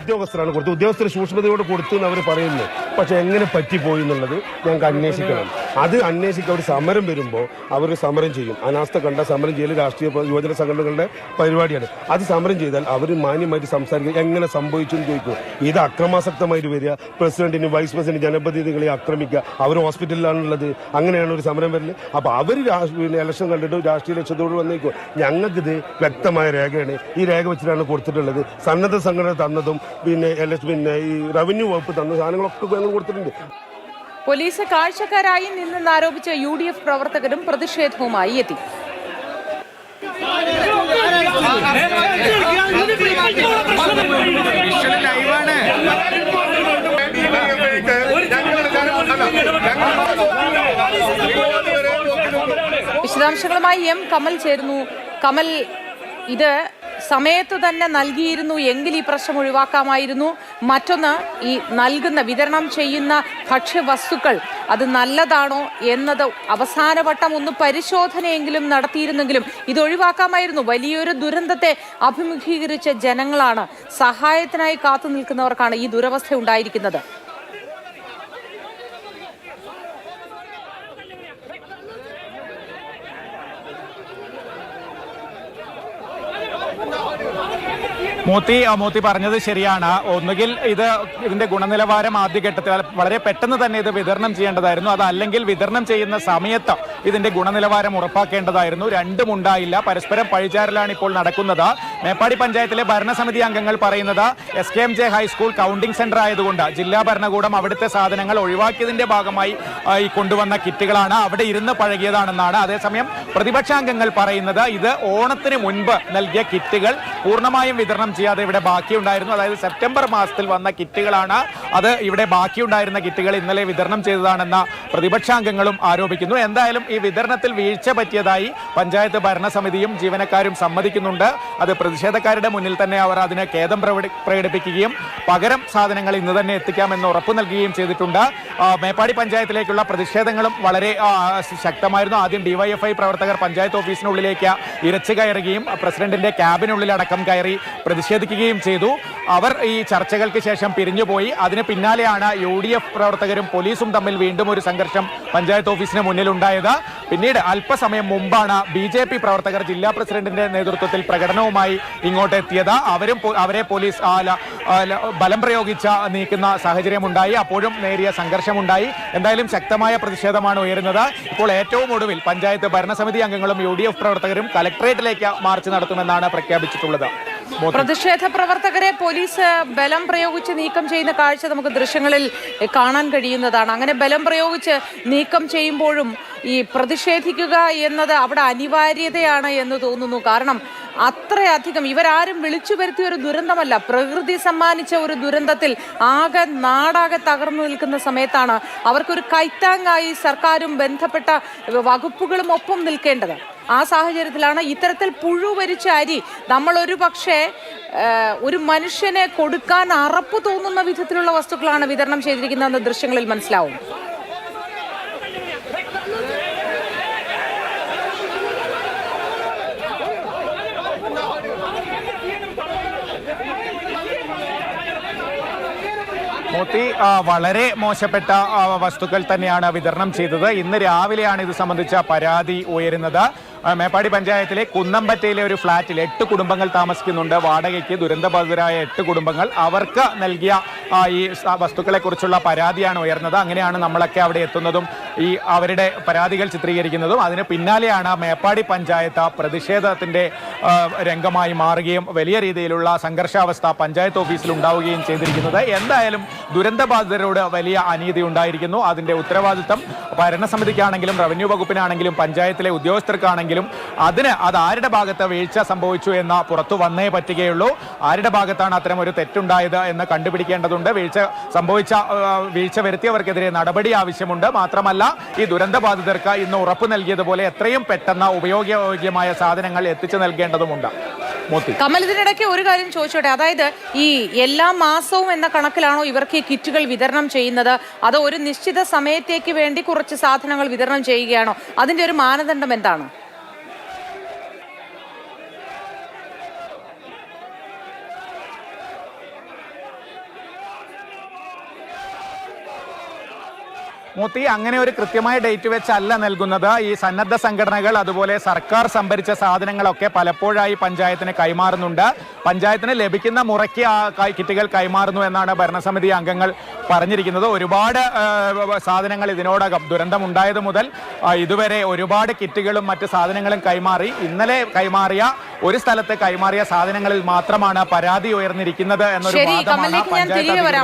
ഉദ്യോഗസ്ഥരാണ് കൊടുത്തത്. ഉദ്യോഗസ്ഥർ സൂക്ഷ്മതയോട് കൊടുത്തു എന്ന് അവർ പറയുന്നു. പക്ഷെ എങ്ങനെ പറ്റിപ്പോയി എന്നുള്ളത് ഞങ്ങൾക്ക് അന്വേഷിക്കണം. അത് അന്വേഷിക്കാൻ ഒരു സമരം വരുമ്പോൾ അവർ സമരം ചെയ്യും. അനാസ്ഥ കണ്ട സമരം ചെയ്യൽ രാഷ്ട്രീയ യുവജന സംഘടനകളുടെ പരിപാടിയാണ്. അത് സമരം ചെയ്താൽ അവർ മാന്യമായിട്ട് സംസാരിക്കും. എങ്ങനെ സംഭവിച്ചു എന്ന് ചോദിക്കും. ഇത് അക്രമാസക്തമായിട്ട് വരിക, പ്രസിഡന്റിനും വൈസ് പ്രസിഡന്റ് ജനപ്രതിനിധികളെ ആക്രമിക്കുക, അവർ ഹോസ്പിറ്റലിലാണുള്ളത്, അങ്ങനെയാണ് ഒരു സമരം വരുന്നത്. അപ്പൊ അവർ ഇലക്ഷൻ കണ്ടിട്ട് രാഷ്ട്രീയ ലക്ഷ്യത്തോട് വന്നേക്കും. ഞങ്ങൾക്കിത് വ്യക്തമായ രേഖയാണ്. ഈ രേഖ വെച്ചിട്ടാണ് കൊടുത്തിട്ടുള്ളത്. സന്നദ്ധ സംഘടന തന്നതും പിന്നെ ഈ റവന്യൂ വകുപ്പ് തന്ന സാധനങ്ങളൊക്കെ ഞങ്ങൾ കൊടുത്തിട്ടുണ്ട്. പോലീസ് കാഴ്ചക്കാരായി നിന്നെന്നാരോപിച്ച UDF പ്രവർത്തകരും പ്രതിഷേധവുമായി എത്തി. വിശദാംശങ്ങളുമായി M കമൽ ചേരുന്നു. കമൽ, ഇത് സമയത്ത് തന്നെ നൽകിയിരുന്നു എങ്കിൽ ഈ പ്രശ്നം ഒഴിവാക്കാമായിരുന്നു. മറ്റൊന്ന്, ഈ നൽകുന്ന വിതരണം ചെയ്യുന്ന ഭക്ഷ്യവസ്തുക്കൾ അത് നല്ലതാണോ എന്നത് അവസാനവട്ടം ഒന്ന് പരിശോധനയെങ്കിലും നടത്തിയിരുന്നെങ്കിലും ഇത് ഒഴിവാക്കാമായിരുന്നു. വലിയൊരു ദുരന്തത്തെ അഭിമുഖീകരിച്ച ജനങ്ങളാണ്, സഹായത്തിനായി കാത്തു നിൽക്കുന്നവർക്കാണ് ഈ ദുരവസ്ഥ ഉണ്ടായിരിക്കുന്നത്. മോത്തി പറഞ്ഞത് ശരിയാണ്. ഒന്നുകിൽ ഇതിന്റെ ഗുണനിലവാരം ആദ്യഘട്ടത്തിൽ വളരെ പെട്ടെന്ന് തന്നെ ഇത് വിതരണം ചെയ്യേണ്ടതായിരുന്നു. അതല്ലെങ്കിൽ വിതരണം ചെയ്യുന്ന സമയത്ത് ഇതിന്റെ ഗുണനിലവാരം ഉറപ്പാക്കേണ്ടതായിരുന്നു. രണ്ടും ഉണ്ടായില്ല. പരസ്പരം പഴിചാരലാണ് ഇപ്പോൾ നടക്കുന്നത്. മേപ്പാടി പഞ്ചായത്തിലെ ഭരണസമിതി അംഗങ്ങൾ പറയുന്നത് SKMJ ഹൈസ്കൂൾ കൗണ്ടിംഗ് സെന്റർ ആയതുകൊണ്ട് ജില്ലാ ഭരണകൂടം അവിടുത്തെ സാധനങ്ങൾ ഒഴിവാക്കിയതിന്റെ ഭാഗമായി ഈ കൊണ്ടുവന്ന കിറ്റുകളാണ്, അവിടെ ഇരുന്ന് പഴകിയതാണെന്നാണ്. അതേസമയം പ്രതിപക്ഷാംഗങ്ങൾ പറയുന്നത് ഇത് ഓണത്തിന് മുൻപ് നൽകിയ കിറ്റുകൾ പൂർണ്ണമായും വിതരണം ചെയ്യാതെ ഇവിടെ ബാക്കിയുണ്ടായിരുന്നു. അതായത് സെപ്റ്റംബർ മാസത്തിൽ വന്ന കിറ്റുകളാണ് അത്. ഇവിടെ ബാക്കിയുണ്ടായിരുന്ന കിറ്റുകൾ ഇന്നലെ വിതരണം ചെയ്തതാണെന്ന പ്രതിപക്ഷാംഗങ്ങളും ആരോപിക്കുന്നു. എന്തായാലും ഈ വിതരണത്തിൽ വീഴ്ച പറ്റിയതായി പഞ്ചായത്ത് ഭരണസമിതിയും ജീവനക്കാരും സമ്മതിക്കുന്നുണ്ട്. അത് പ്രതിഷേധക്കാരുടെ മുന്നിൽ തന്നെ അവർ അതിന് ഖേദം പ്രകടിപ്പിക്കുകയും പകരം സാധനങ്ങൾ ഇന്ന് തന്നെ എത്തിക്കാമെന്ന് ഉറപ്പു നൽകുകയും ചെയ്തിട്ടുണ്ട്. മേപ്പാടി പഞ്ചായത്തിലേക്കുള്ള പ്രതിഷേധങ്ങളും വളരെ ശക്തമായിരുന്നു. ആദ്യം DYFI പ്രവർത്തകർ പഞ്ചായത്ത് ഓഫീസിനുള്ളിലേക്ക് ഇരച്ചു കയറുകയും പ്രസിഡന്റിന്റെ ക്യാബിനുള്ളിലടക്കം കയറി പ്രതിഷേധിക്കുകയും ചെയ്തു. അവർ ഈ ചർച്ചകൾക്ക് ശേഷം പിരിഞ്ഞുപോയി. അതിന് പിന്നാലെയാണ് UDF പ്രവർത്തകരും പോലീസും തമ്മിൽ വീണ്ടും ഒരു സംഘർഷം പഞ്ചായത്ത് ഓഫീസിന് മുന്നിലുണ്ടായത്. പിന്നീട് അല്പസമയം മുമ്പാണ് BJP പ്രവർത്തകർ ജില്ലാ പ്രസിഡന്റിന്റെ നേതൃത്വത്തിൽ പ്രകടനവുമായി ഇങ്ങോട്ട് എത്തിയത്. അവരെ പോലീസ് ബലം പ്രയോഗിച്ച് നീക്കുന്ന സാഹചര്യമുണ്ടായി. അപ്പോഴും നേരിയ സംഘർഷമുണ്ടായി. എന്തായാലും ശക്തമായ പ്രതിഷേധമാണ് ഉയരുന്നത്. ഇപ്പോൾ ഏറ്റവും ഒടുവിൽ പഞ്ചായത്ത് ഭരണസമിതി അംഗങ്ങളും UDF പ്രവർത്തകരും കലക്ടറേറ്റിലേക്ക് മാർച്ച് നടത്തുമെന്നാണ് പ്രഖ്യാപിച്ചിട്ടുള്ളത്. പ്രതിഷേധ പ്രവർത്തകരെ പോലീസ് ബലം പ്രയോഗിച്ച് നീക്കം ചെയ്യുന്ന കാഴ്ച നമുക്ക് ദൃശ്യങ്ങളിൽ കാണാൻ കഴിയുന്നതാണ്. അങ്ങനെ ബലം പ്രയോഗിച്ച് നീക്കം ചെയ്യുമ്പോഴും ഈ പ്രതിഷേധിക്കുക എന്നത് അവിടെ അനിവാര്യതയാണ് എന്ന് തോന്നുന്നു. കാരണം അത്രയധികം ഇവരാരും വിളിച്ചു വരുത്തിയ ഒരു ദുരന്തമല്ല, പ്രകൃതി സമ്മാനിച്ച ഒരു ദുരന്തത്തിൽ ആകെ നാടാകെ തകർന്നു നിൽക്കുന്ന സമയത്താണ് അവർക്കൊരു കൈത്താങ്ങായി സർക്കാരും ബന്ധപ്പെട്ട വകുപ്പുകളും ഒപ്പം നിൽക്കേണ്ടത്. ആ സാഹചര്യത്തിലാണ് ഇത്തരത്തിൽ പുഴുവരിച്ച അരി നമ്മൾ ഒരു പക്ഷേ ഒരു മനുഷ്യനെ കൊടുക്കാൻ അറപ്പ് തോന്നുന്ന വിധത്തിലുള്ള വസ്തുക്കളാണ് വിതരണം ചെയ്തിരിക്കുന്നതെന്ന് ദൃശ്യങ്ങളിൽ മനസ്സിലാവും. മോത്തി വളരെ മോശപ്പെട്ട വസ്തുക്കൾ തന്നെയാണ് വിതരണം ചെയ്തത്. ഇന്ന് രാവിലെയാണ് ഇത് സംബന്ധിച്ച പരാതി ഉയരുന്നത്. മേപ്പാടി പഞ്ചായത്തിലെ കുന്നമ്പറ്റയിലെ ഒരു ഫ്ളാറ്റിൽ 8 കുടുംബങ്ങൾ താമസിക്കുന്നുണ്ട്. വാടകയ്ക്ക് ദുരന്തബാധിതരായ 8 കുടുംബങ്ങൾ. അവർക്ക് നൽകിയ ഈ വസ്തുക്കളെ കുറിച്ചുള്ള പരാതിയാണ് ഉയർന്നത്. അങ്ങനെയാണ് നമ്മളൊക്കെ അവിടെ എത്തുന്നതും ഈ അവരുടെ പരാതികൾ ചിത്രീകരിക്കുന്നതും. അതിന് പിന്നാലെയാണ് മേപ്പാടി പഞ്ചായത്ത് പ്രതിഷേധത്തിന്റെ രംഗമായി മാറുകയും വലിയ രീതിയിലുള്ള സംഘർഷാവസ്ഥ പഞ്ചായത്ത് ഓഫീസിൽ ഉണ്ടാവുകയും ചെയ്തിരിക്കുന്നത്. എന്തായാലും ദുരന്തബാധിതരോട് വലിയ അനീതി ഉണ്ടായിരിക്കുന്നു. അതിന്റെ ഉത്തരവാദിത്തം ഭരണസമിതിക്കാണെങ്കിലും റവന്യൂ വകുപ്പിനാണെങ്കിലും പഞ്ചായത്തിലെ ഉദ്യോഗസ്ഥർക്കാണെങ്കിലും അത് ആരുടെ ഭാഗത്ത് വീഴ്ച സംഭവിച്ചു എന്ന് പുറത്തു വന്നേ പറ്റുകയുള്ളൂ. ആരുടെ ഭാഗത്താണ് അത്തരം ഒരു തെറ്റുണ്ടായത് എന്ന് കണ്ടുപിടിക്കേണ്ടതുണ്ട്. വീഴ്ച വരുത്തിയവർക്കെതിരെ നടപടി ആവശ്യമുണ്ട്. മാത്രമല്ല ഈ ദുരന്തബാധിതർക്ക് ഇന്ന് ഉറപ്പു നൽകിയതുപോലെ എത്രയും പെട്ടെന്ന് ഉപയോഗയോഗ്യമായ സാധനങ്ങൾ എത്തിച്ചു നൽകേണ്ടതുമുണ്ട്. കമൽ, ഇതിനിടയ്ക്ക് ഒരു കാര്യം ചോദിച്ചോട്ടെ, അതായത് ഈ എല്ലാ മാസവും എന്ന കണക്കിലാണോ ഇവർക്ക് ഈ കിറ്റുകൾ വിതരണം ചെയ്യുന്നത്, അതോ ഒരു നിശ്ചിത സമയത്തേക്ക് വേണ്ടി കുറച്ച് സാധനങ്ങൾ വിതരണം ചെയ്യുകയാണോ? അതിന്റെ ഒരു മാനദണ്ഡം എന്താണ്? മൂത്തി അങ്ങനെ ഒരു കൃത്യമായ ഡേറ്റ് വെച്ചല്ല നൽകുന്നത്. ഈ സന്നദ്ധ സംഘടനകൾ അതുപോലെ സർക്കാർ സംഭരിച്ച സാധനങ്ങളൊക്കെ പലപ്പോഴായി പഞ്ചായത്തിന് കൈമാറുന്നുണ്ട്. പഞ്ചായത്തിന് ലഭിക്കുന്ന മുറയ്ക്ക് ആ കിറ്റുകൾ കൈമാറുന്നു എന്നാണ് ഭരണസമിതി അംഗങ്ങൾ പറഞ്ഞിരിക്കുന്നത്. ഒരുപാട് സാധനങ്ങൾ ഇതിനോടകം ദുരന്തമുണ്ടായത് മുതൽ ഇതുവരെ ഒരുപാട് കിറ്റുകളും മറ്റ് സാധനങ്ങളും കൈമാറി. ഇന്നലെ കൈമാറിയ ഒരു സ്ഥലത്ത് കൈമാറിയ സാധനങ്ങളിൽ മാത്രമാണ് പരാതി ഉയർന്നിരിക്കുന്നത് എന്നൊരു വാദമാണ് പഞ്ചായത്ത് അധികൃതർ